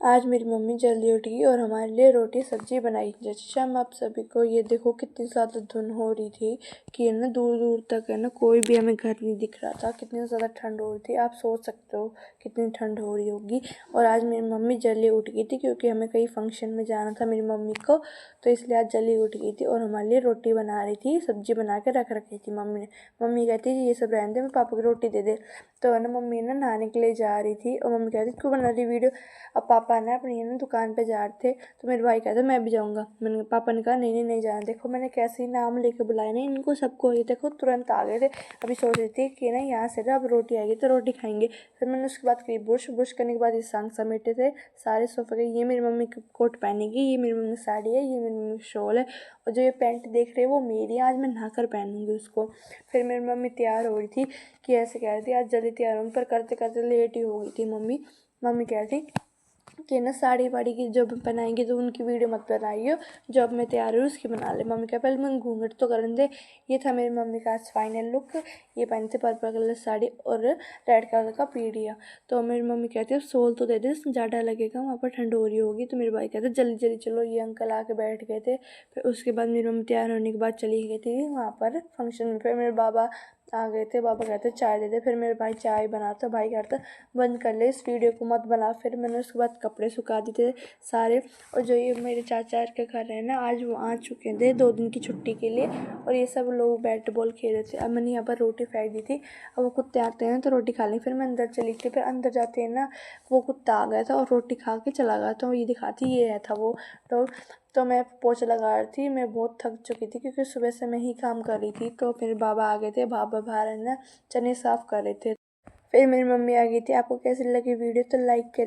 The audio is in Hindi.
आज मेरी मम्मी जल्दी उठ गई और हमारे लिए रोटी सब्जी बनाई। जैसे शाम आप सभी को ये देखो कितनी ज़्यादा धुंध हो रही थी कि है ना दूर दूर तक है ना कोई भी हमें घर नहीं दिख रहा था। कितनी ज़्यादा ठंड हो रही थी, आप सोच सकते हो कितनी ठंड हो रही होगी। और आज मेरी मम्मी जल्दी उठ गई थी क्योंकि हमें कहीं फंक्शन में जाना था मेरी मम्मी को, तो इसलिए आज जल्दी उठ गई थी और हमारे लिए रोटी बना रही थी, सब्जी बना के रख रखी थी मम्मी ने। मम्मी कहती थी ये सब रहने दे, मैं पापा को रोटी दे दे। तो है ना मम्मी ना नहाने के लिए जा रही थी और मम्मी कहती क्यों बना रही वीडियो। अब पापा ने अपनी ना दुकान पे जा रहे थे तो मेरे भाई कहते मैं भी जाऊँगा। मैंने पापा ने कहा नहीं नहीं नहीं जाना। देखो मैंने कैसे ही नाम लेके बुलाया ना इनको सबको, ये देखो तुरंत आ गए थे। अभी सोच रही थी कि ना यहाँ से ना अब रोटी आएगी तो रोटी खाएंगे। फिर मैंने उसके बाद करी बुश बुश करने के बाद ये संग समेटे थे सारे सोफे के। ये मेरी मम्मी की कोट पहनेगी, ये मेरी मम्मी की साड़ी है, ये मेरी मम्मी की शॉल है और जो ये पैंट देख रहे हैं वो मेरी है। आज मैं नहा कर पहनूंगी उसको। फिर मेरी मम्मी तैयार हो रही थी कि ऐसे कह रही थी आज जल्दी तैयार होंगी, पर करते करते लेट ही हो गई थी मम्मी। मम्मी कह रही थी कि ना साड़ी वाड़ी की जब बनाएंगे तो उनकी वीडियो मत बनाइयो, जब मैं तैयार हूँ उसकी बना ले। मम्मी कहा पहले मैं घूंघट तो करने दे। ये था मेरी मम्मी का आज फाइनल लुक। ये पहने थे पर्पल कलर साड़ी और रेड कलर का पीढ़िया। तो मेरी मम्मी कहती है सोल तो दे दे, ज़्यादा लगेगा, वहाँ पर ठंड हो रही होगी। तो मेरे भाई कहते जल्दी जल्दी चलो, ये अंकल आके बैठ गए थे। फिर उसके बाद मेरी मम्मी तैयार होने के बाद चली गई थी वहाँ पर फंक्शन में। फिर मेरे बाबा आ गए थे, पापा कहते चाय दे दे। फिर मेरे भाई चाय बनाता, भाई कहता बंद कर ले इस वीडियो को मत बना। फिर मैंने उसके बाद कपड़े सुखा दिए थे सारे। और जो ये मेरे चाचा के घर है ना आज वो आ चुके थे 2 दिन की छुट्टी के लिए और ये सब लोग बैट बॉल खेल रहे थे। अब मैंने यहाँ पर रोटी फेंक दी थी, अब वो कुत्ते आते हैं तो रोटी खा ली। फिर मैं अंदर चली थी, फिर अंदर जाते हैं ना वो कुत्ता आ गया था और रोटी खा के चला गया। तो ये दिखाती ये है था वो डॉग। तो मैं पोछा लगा रही थी, मैं बहुत थक चुकी थी क्योंकि सुबह से मैं ही काम कर रही थी। तो फिर बाबा आ गए थे, बाबा बाहर है ना चने साफ कर रहे थे। फिर मेरी मम्मी आ गई थी। आपको कैसी लगी वीडियो तो लाइक करिए।